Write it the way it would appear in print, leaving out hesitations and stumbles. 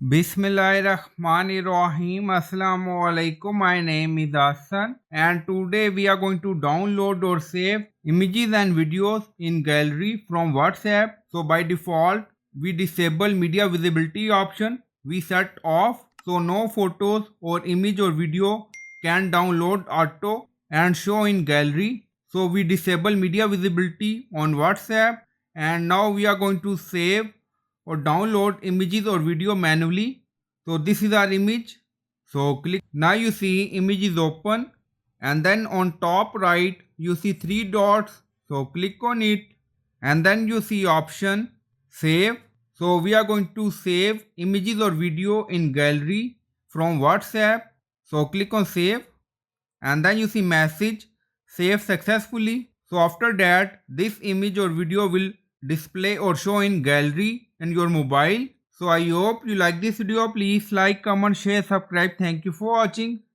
Bismillahirrahmanirrahim. Assalamu alaikum. My name is Hassan, and today we are going to download or save images and videos in gallery from WhatsApp. So by default, we disable media visibility option. We set off so no photos or image or video can download auto and show in gallery. So we disable media visibility on WhatsApp, and now we are going to save or download images or video manually. So this is our image. So click. Now you see image is open, and then on top right you see three dots. So click on it, and then you see option save. So we are going to save images or video in gallery from WhatsApp. So click on save, and then you see message save successfully. So after that this image or video will display or show in gallery in your mobile. So I hope you like this video. Please like, comment, share, subscribe. Thank you for watching.